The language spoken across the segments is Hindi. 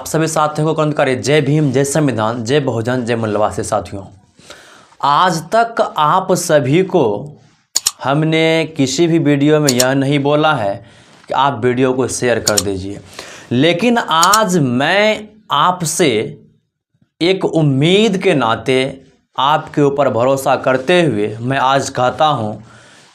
आप सभी साथियों को करें करे जय भीम, जय संविधान, जय बहुजन, जय मूल्यवासी। साथियों, आज तक आप सभी को हमने किसी भी वीडियो में यह नहीं बोला है कि आप वीडियो को शेयर कर दीजिए, लेकिन आज मैं आपसे एक उम्मीद के नाते आपके ऊपर भरोसा करते हुए मैं आज कहता हूं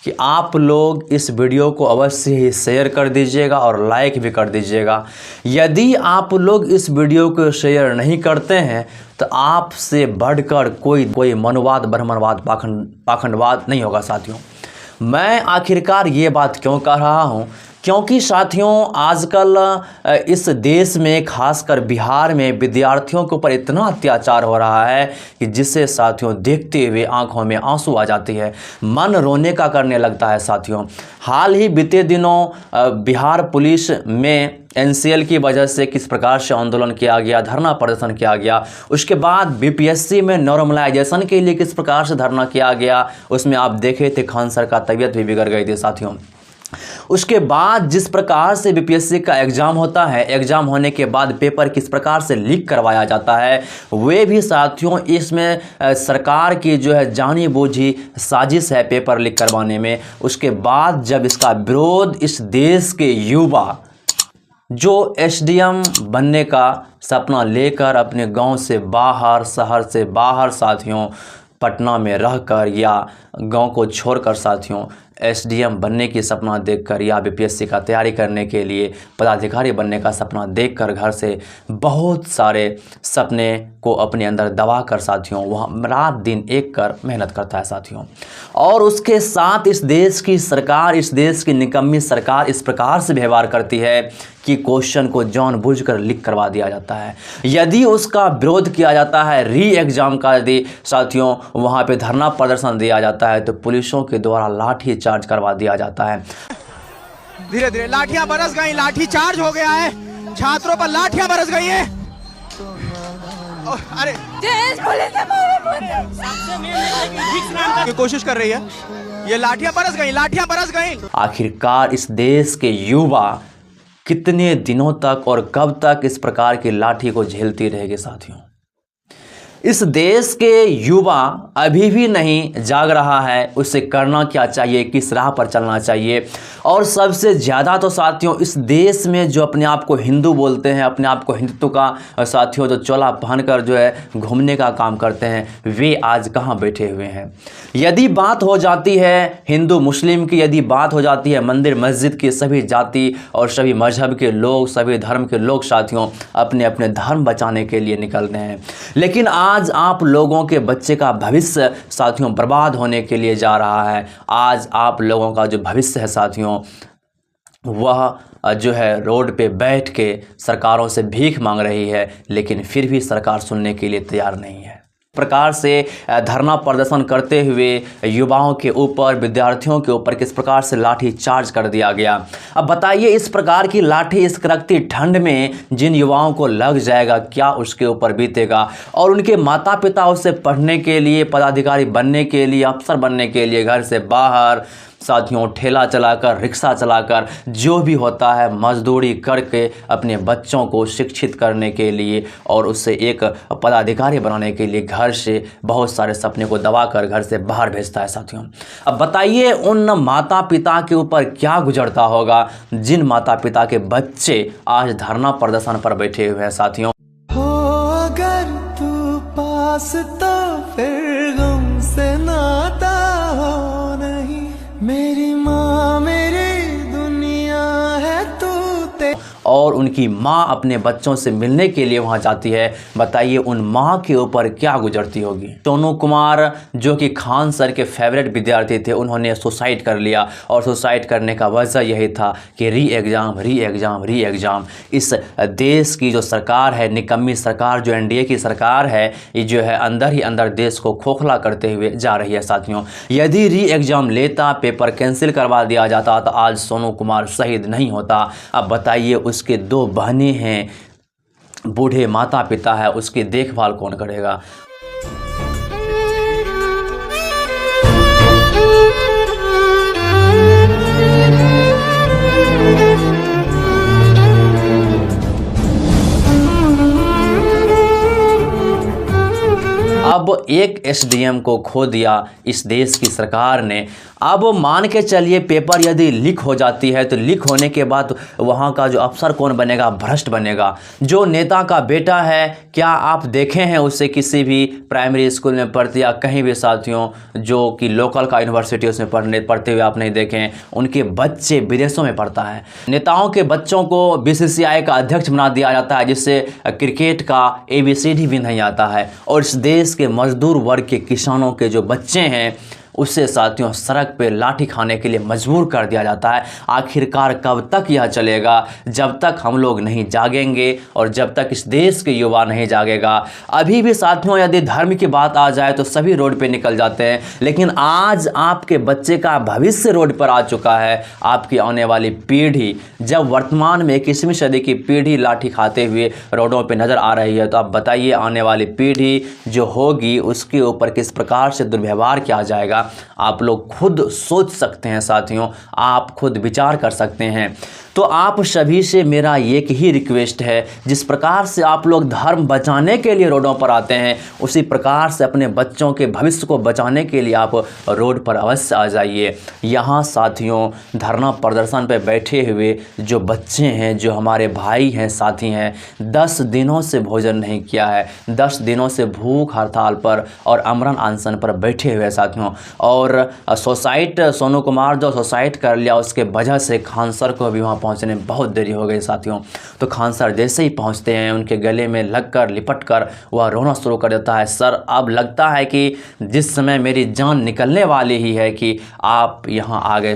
कि आप लोग इस वीडियो को अवश्य ही शेयर कर दीजिएगा और लाइक भी कर दीजिएगा। यदि आप लोग इस वीडियो को शेयर नहीं करते हैं तो आपसे बढ़कर कोई मनुवाद, ब्राह्मणवाद, पाखंडवाद नहीं होगा। साथियों, मैं आखिरकार ये बात क्यों कह रहा हूँ, क्योंकि साथियों आजकल इस देश में खासकर बिहार में विद्यार्थियों के ऊपर इतना अत्याचार हो रहा है कि जिससे साथियों देखते हुए आंखों में आंसू आ जाती है, मन रोने का करने लगता है। साथियों, हाल ही बीते दिनों बिहार पुलिस में एनसीएल की वजह से किस प्रकार से आंदोलन किया गया, धरना प्रदर्शन किया गया, उसके बाद बीपीएससी में नॉर्मलाइजेशन के लिए किस प्रकार से धरना किया गया, उसमें आप देखे थे खान सर का तबीयत भी बिगड़ गई थी। साथियों, उसके बाद जिस प्रकार से बीपीएससी का एग्ज़ाम होता है, एग्ज़ाम होने के बाद पेपर किस प्रकार से लीक करवाया जाता है, वे भी साथियों इसमें सरकार की जो है जानी बूझी साजिश है पेपर लीक करवाने में। उसके बाद जब इसका विरोध इस देश के युवा जो एसडीएम बनने का सपना लेकर अपने गांव से बाहर, शहर से बाहर साथियों पटना में रहकर या गांव को छोड़कर साथियों एसडीएम बनने की सपना देखकर या बीपीएससी का तैयारी करने के लिए पदाधिकारी बनने का सपना देखकर घर से बहुत सारे सपने को अपने अंदर दबा कर साथियों वहाँ रात दिन एक कर मेहनत करता है। साथियों, और उसके साथ इस देश की सरकार, इस देश की निकम्मी सरकार इस प्रकार से व्यवहार करती है कि क्वेश्चन को जानबूझकर लीक करवा दिया जाता है। यदि उसका विरोध किया जाता है, री एग्ज़ाम का यदि साथियों वहाँ पे धरना प्रदर्शन दिया जाता है तो पुलिसों के द्वारा लाठी चार्ज करवा दिया जाता है। धीरे धीरे लाठियां बरस गई, लाठी चार्ज हो गया है, छात्रों पर लाठियां बरस गई हैं। अरे की कोशिश कर रही है, ये लाठियां बरस गई, लाठियां बरस गई। आखिरकार इस देश के युवा कितने दिनों तक और कब तक इस प्रकार की लाठी को झेलती रहेगी। साथियों, इस देश के युवा अभी भी नहीं जाग रहा है, उसे करना क्या चाहिए, किस राह पर चलना चाहिए। और सबसे ज़्यादा तो साथियों इस देश में जो अपने आप को हिंदू बोलते हैं, अपने आप को हिंदुत्व का साथियों जो चोला पहनकर जो है घूमने का काम करते हैं, वे आज कहाँ बैठे हुए हैं। यदि बात हो जाती है हिंदू मुस्लिम की, यदि बात हो जाती है मंदिर मस्जिद की, सभी जाति और सभी मजहब के लोग, सभी धर्म के लोग साथियों अपने अपने धर्म बचाने के लिए निकलते हैं। लेकिन आज आप लोगों के बच्चे का भविष्य साथियों बर्बाद होने के लिए जा रहा है। आज आप लोगों का जो भविष्य है साथियों वह जो है रोड पे बैठ के सरकारों से भीख मांग रही है, लेकिन फिर भी सरकार सुनने के लिए तैयार नहीं है। प्रकार से धरना प्रदर्शन करते हुए युवाओं के ऊपर, विद्यार्थियों के ऊपर किस प्रकार से लाठी चार्ज कर दिया गया। अब बताइए, इस प्रकार की लाठी इस कड़कती ठंड में जिन युवाओं को लग जाएगा क्या उसके ऊपर बीतेगा। और उनके माता पिता उससे पढ़ने के लिए, पदाधिकारी बनने के लिए, अफसर बनने के लिए घर से बाहर साथियों ठेला चलाकर, रिक्शा चलाकर, जो भी होता है मजदूरी करके अपने बच्चों को शिक्षित करने के लिए और उससे एक पदाधिकारी बनाने के लिए घर से बहुत सारे सपने को दबाकर घर से बाहर भेजता है। साथियों, अब बताइए उन माता पिता के ऊपर क्या गुजरता होगा जिन माता पिता के बच्चे आज धरना प्रदर्शन पर बैठे हुए हैं। साथियों, हो अगर तू पास तो फिर गम से नाता हो नहीं, मेरी माँ मेरी दुनिया है तू ते। और उनकी माँ अपने बच्चों से मिलने के लिए वहाँ जाती है। बताइए उन माँ के ऊपर क्या गुजरती होगी। सोनू कुमार जो कि खान सर के फेवरेट विद्यार्थी थे, उन्होंने सुसाइड कर लिया और सुसाइड करने का वजह यही था कि री एग्ज़ाम। इस देश की जो सरकार है, निकम्मी सरकार जो एनडीए की सरकार है, ये जो है अंदर ही अंदर देश को खोखला करते हुए जा रही है। साथियों, यदि री एग्ज़ाम लेता, पेपर कैंसिल करवा दिया जाता तो आज सोनू कुमार शहीद नहीं होता। अब बताइए उसके दो बहनें हैं, बूढ़े माता पिता है, उसकी देखभाल कौन करेगा। एक एसडीएम को खो दिया इस देश की सरकार ने। अब मान के चलिए पेपर यदि लीक हो जाती है तो लीक होने के बाद वहाँ का जो अफसर कौन बनेगा? भ्रष्ट बनेगा। जो नेता का बेटा है, क्या आप देखे हैं उसे किसी भी प्राइमरी स्कूल में पढ़ते या कहीं भी साथियों जो कि लोकल का यूनिवर्सिटी उसमें पढ़ते हुए आप नहीं देखें? उनके बच्चे विदेशों में पढ़ता है। नेताओं के बच्चों को बीसीसीआई का अध्यक्ष बना दिया जाता है जिससे क्रिकेट का ABCD भी नहीं आता है। और इस देश के मजदूर वर्ग के किसानों के जो बच्चे हैं उससे साथियों सड़क पे लाठी खाने के लिए मजबूर कर दिया जाता है। आखिरकार कब तक यह चलेगा? जब तक हम लोग नहीं जागेंगे और जब तक इस देश के युवा नहीं जागेगा। अभी भी साथियों यदि धर्म की बात आ जाए तो सभी रोड पे निकल जाते हैं, लेकिन आज आपके बच्चे का भविष्य रोड पर आ चुका है। आपकी आने वाली पीढ़ी, जब वर्तमान में 21वीं सदी की पीढ़ी लाठी खाते हुए रोडों पर नज़र आ रही है, तो आप बताइए आने वाली पीढ़ी जो होगी उसके ऊपर किस प्रकार से दुर्व्यवहार किया जाएगा? आप लोग खुद सोच सकते हैं साथियों, आप खुद विचार कर सकते हैं। तो आप सभी से मेरा एक ही रिक्वेस्ट है, जिस प्रकार से आप लोग धर्म बचाने के लिए रोडों पर आते हैं, उसी प्रकार से अपने बच्चों के भविष्य को बचाने के लिए आप रोड पर अवश्य आ जाइए। यहाँ साथियों धरना प्रदर्शन पर बैठे हुए जो बच्चे हैं, जो हमारे भाई हैं, साथी हैं, 10 दिनों से भोजन नहीं किया है, 10 दिनों से भूख हड़ताल पर और आमरण अनशन पर बैठे हुए साथियों। और सुसाइड सोनू कुमार जो सुसाइड कर लिया उसके वजह से खान सर को भी वहाँ पहुंचने में बहुत देरी हो गई साथियों। तो खान सर जैसे ही पहुंचते हैं उनके गले में लगकर लिपट कर वह रोना शुरू कर देता है। सर अब लगता है कि जिस समय मेरी जान निकलने वाली ही है कि आप यहाँ आ गए।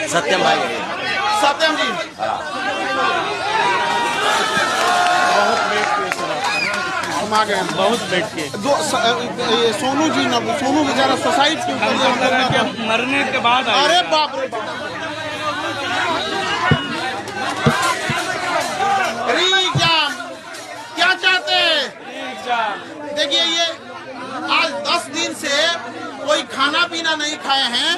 सत्यम भाई, सत्यम जी बहुत बैठ के सोनू जी सोनू बेचारा सुसाइड मरने के बाद, अरे बाप रे क्या चाहते हैं? देखिए ये आज 10 दिन से कोई खाना पीना नहीं खाए हैं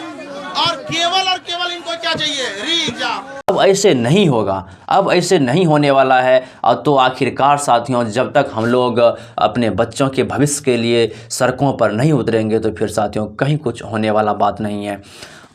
और केवल इनको क्या चाहिए? रीएग्जाम। अब ऐसे नहीं होगा, अब ऐसे नहीं होने वाला है। और तो आखिरकार साथियों जब तक हम लोग अपने बच्चों के भविष्य के लिए सड़कों पर नहीं उतरेंगे तो फिर साथियों कहीं कुछ होने वाला बात नहीं है।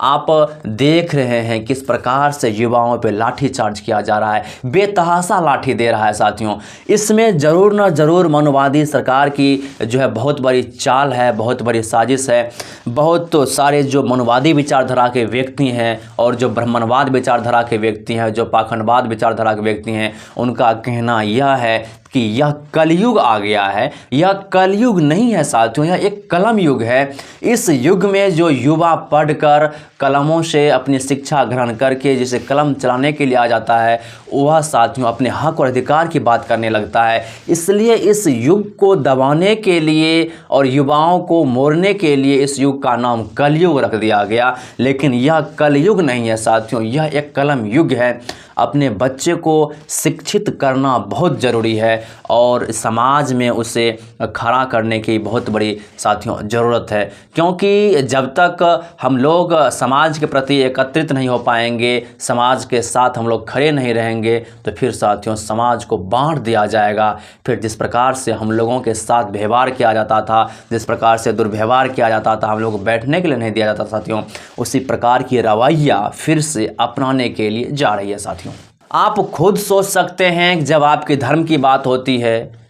आप देख रहे हैं किस प्रकार से युवाओं पे लाठी चार्ज किया जा रहा है, बेतहाशा लाठी दे रहा है साथियों। इसमें ज़रूर न ज़रूर मनुवादी सरकार की जो है बहुत बड़ी चाल है, बहुत बड़ी साजिश है। बहुत तो सारे जो मनुवादी विचारधारा के व्यक्ति हैं और जो ब्राह्मणवाद विचारधारा के व्यक्ति हैं, जो पाखंडवाद विचारधारा के व्यक्ति हैं, उनका कहना यह है कि यह कलयुग आ गया है। यह कलयुग नहीं है साथियों, यह एक कलम युग है। इस युग में जो युवा पढ़कर कलमों से अपनी शिक्षा ग्रहण करके जिसे कलम चलाने के लिए आ जाता है, वह साथियों अपने हक और अधिकार की बात करने लगता है। इसलिए इस युग को दबाने के लिए और युवाओं को मोड़ने के लिए इस युग का नाम कलयुग रख दिया गया। लेकिन यह कलयुग नहीं है साथियों, यह एक कलम युग है। अपने बच्चे को शिक्षित करना बहुत ज़रूरी है और समाज में उसे खड़ा करने की बहुत बड़ी साथियों ज़रूरत है। क्योंकि जब तक हम लोग समाज के प्रति एकत्रित नहीं हो पाएंगे, समाज के साथ हम लोग खड़े नहीं रहेंगे, तो फिर साथियों समाज को बांट दिया जाएगा। फिर जिस प्रकार से हम लोगों के साथ व्यवहार किया जाता था, जिस प्रकार से दुर्व्यवहार किया जाता था, हम लोग को बैठने के लिए नहीं दिया जाता साथियों, उसी प्रकार की रवैया फिर से अपनाने के लिए जा रही है साथियों। आप खुद सोच सकते हैं जब आपके धर्म की बात होती है,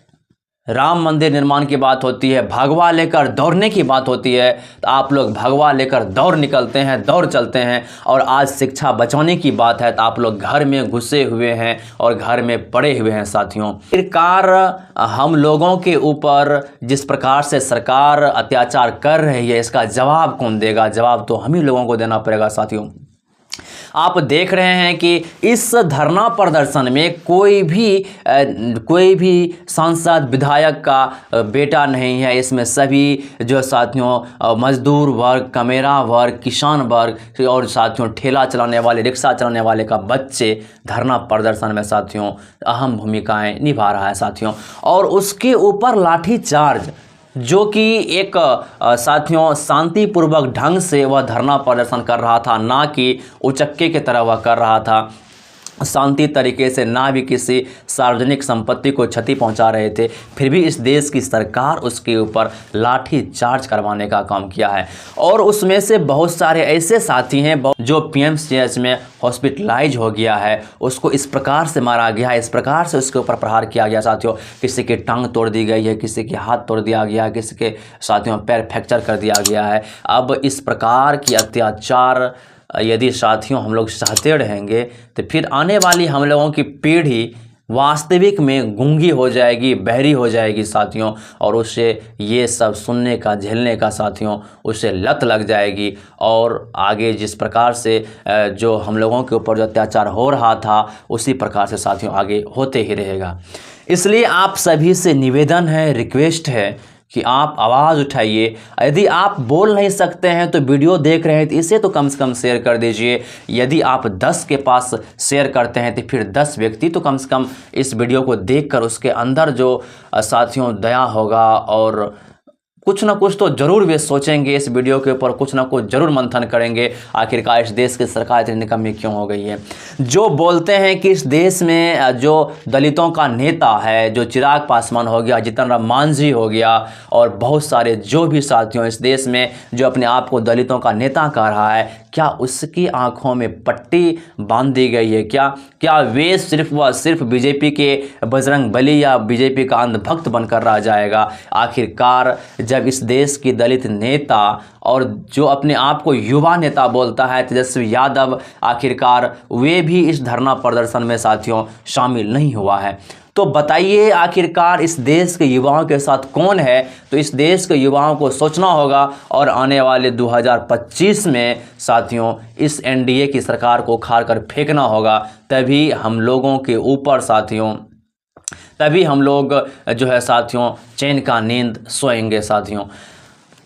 राम मंदिर निर्माण की बात होती है, भगवा लेकर दौड़ने की बात होती है, तो आप लोग भगवा लेकर दौड़ निकलते हैं, दौड़ चलते हैं। और आज शिक्षा बचाने की बात है तो आप लोग घर में घुसे हुए हैं और घर में पड़े हुए हैं साथियों। सरकार हम लोगों के ऊपर जिस प्रकार से सरकार अत्याचार कर रही है, इसका जवाब कौन देगा? जवाब तो हम ही लोगों को देना पड़ेगा साथियों। आप देख रहे हैं कि इस धरना प्रदर्शन में कोई भी सांसद विधायक का बेटा नहीं है। इसमें सभी जो साथियों मजदूर वर्ग, कमेरा वर्ग, किसान वर्ग और साथियों ठेला चलाने वाले, रिक्शा चलाने वाले का बच्चे धरना प्रदर्शन में साथियों अहम भूमिकाएं निभा रहा है साथियों। और उसके ऊपर लाठी चार्ज जो कि एक साथियों शांतिपूर्वक ढंग से वह धरना प्रदर्शन कर रहा था, ना कि उचक्के की तरह वह कर रहा था। शांति तरीके से, ना भी किसी सार्वजनिक संपत्ति को क्षति पहुंचा रहे थे, फिर भी इस देश की सरकार उसके ऊपर लाठी चार्ज करवाने का काम किया है। और उसमें से बहुत सारे ऐसे साथी हैं जो पीएमसीएच में हॉस्पिटलाइज हो गया है, उसको इस प्रकार से मारा गया है, इस प्रकार से उसके ऊपर प्रहार किया गया साथियों। किसी की टांग तोड़ दी गई है, किसी के हाथ तोड़ दिया गया है, किसी के साथियों पैर फ्रैक्चर कर दिया गया है। अब इस प्रकार की अत्याचार यदि साथियों हम लोग सहते रहेंगे तो फिर आने वाली हम लोगों की पीढ़ी वास्तविक में गूंगी हो जाएगी, बहरी हो जाएगी साथियों, और उससे ये सब सुनने का, झेलने का साथियों उससे लत लग जाएगी। और आगे जिस प्रकार से जो हम लोगों के ऊपर जो अत्याचार हो रहा था उसी प्रकार से साथियों आगे होते ही रहेगा। इसलिए आप सभी से निवेदन है, रिक्वेस्ट है कि आप आवाज़ उठाइए। यदि आप बोल नहीं सकते हैं तो वीडियो देख रहे हैं तो इसे तो कम से कम शेयर कर दीजिए। यदि आप 10 के पास शेयर करते हैं तो फिर 10 व्यक्ति तो कम से कम इस वीडियो को देखकर उसके अंदर जो साथियों दया होगा और कुछ ना कुछ तो ज़रूर वे सोचेंगे, इस वीडियो के ऊपर कुछ ना कुछ ज़रूर मंथन करेंगे। आखिरकार इस देश की सरकार इतनी निकम्मी क्यों हो गई है। जो बोलते हैं कि इस देश में जो दलितों का नेता है, जो चिराग पासवान हो गया, जीतन राम मांझी हो गया और बहुत सारे जो भी साथियों इस देश में जो अपने आप को दलितों का नेता कह रहा है, क्या उसकी आंखों में पट्टी बांध दी गई है? क्या वे सिर्फ व सिर्फ बीजेपी के बजरंग बली या बीजेपी का अंधभक्त बनकर रह जाएगा? आखिरकार जब इस देश की दलित नेता और जो अपने आप को युवा नेता बोलता है तेजस्वी यादव, आखिरकार वे भी इस धरना प्रदर्शन में साथियों शामिल नहीं हुआ है, तो बताइए आखिरकार इस देश के युवाओं के साथ कौन है? तो इस देश के युवाओं को सोचना होगा और आने वाले 2025 में साथियों इस एनडीए की सरकार को उखाड़ कर फेंकना होगा। तभी हम लोगों के ऊपर साथियों, तभी हम लोग जो है साथियों चैन का नींद सोएंगे साथियों।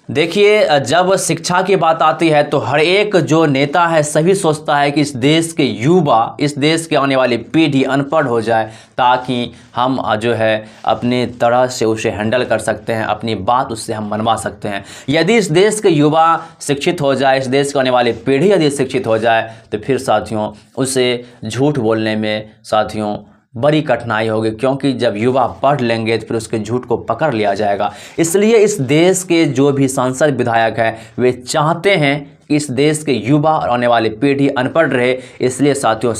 देखिए, जब शिक्षा की बात आती है तो हर एक जो नेता है सभी सोचता है कि इस देश के युवा, इस देश के आने वाली पीढ़ी अनपढ़ हो जाए ताकि हम जो है अपनी तरह से उसे हैंडल कर सकते हैं, अपनी बात उससे हम मनवा सकते हैं। यदि इस देश के युवा शिक्षित हो जाए, इस देश के आने वाली पीढ़ी यदि शिक्षित हो जाए तो फिर साथियों उसे झूठ बोलने में साथियों बड़ी कठिनाई होगी, क्योंकि जब युवा पढ़ लेंगे तो फिर उसके झूठ को पकड़ लिया जाएगा। इसलिए इस देश के जो भी सांसद विधायक हैं वे चाहते हैं कि इस देश के युवा और आने वाली पीढ़ी अनपढ़ रहे। इसलिए साथियों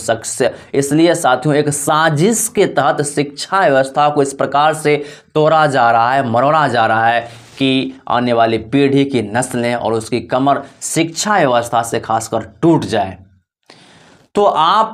एक साजिश के तहत शिक्षा व्यवस्था को इस प्रकार से तोड़ा जा रहा है, मरोड़ा जा रहा है कि आने वाली पीढ़ी की नस्लें और उसकी कमर शिक्षा व्यवस्था से खासकर टूट जाए। तो आप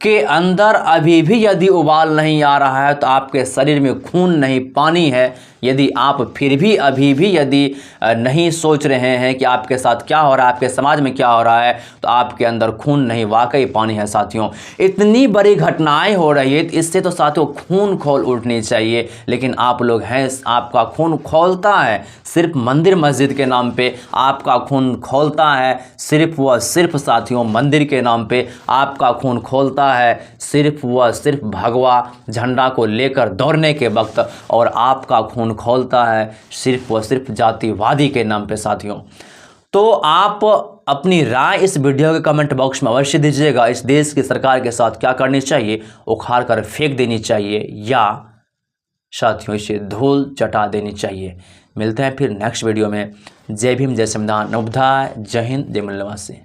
के अंदर अभी भी यदि उबाल नहीं आ रहा है तो आपके शरीर में खून नहीं पानी है, यदि आप फिर भी अभी भी यदि नहीं सोच रहे हैं कि आपके साथ क्या हो रहा है, आपके समाज में क्या हो रहा है, तो आपके अंदर खून नहीं वाकई पानी है साथियों। इतनी बड़ी घटनाएं हो रही है, इससे तो साथियों खून खौल उठनी चाहिए, लेकिन आप लोग हैं, आपका खून खौलता है सिर्फ मंदिर मस्जिद के नाम पे, आपका खून खौलता है सिर्फ व सिर्फ साथियों मंदिर के नाम पे, आपका खून खौलता है सिर्फ व सिर्फ भगवा झंडा को लेकर दौड़ने के वक्त, और आपका खून खोलता है सिर्फ व सिर्फ जातिवादी के नाम पे साथियों। तो आप अपनी राय इस वीडियो के कमेंट बॉक्स में अवश्य दीजिएगा। इस देश की सरकार के साथ क्या करनी चाहिए? उखाड़ कर फेंक देनी चाहिए या साथियों इसे धूल चटा देनी चाहिए। मिलते हैं फिर नेक्स्ट वीडियो में। जय भीम, जय संविधान, नवोदय, जय हिंद, जय मूल्यवासी।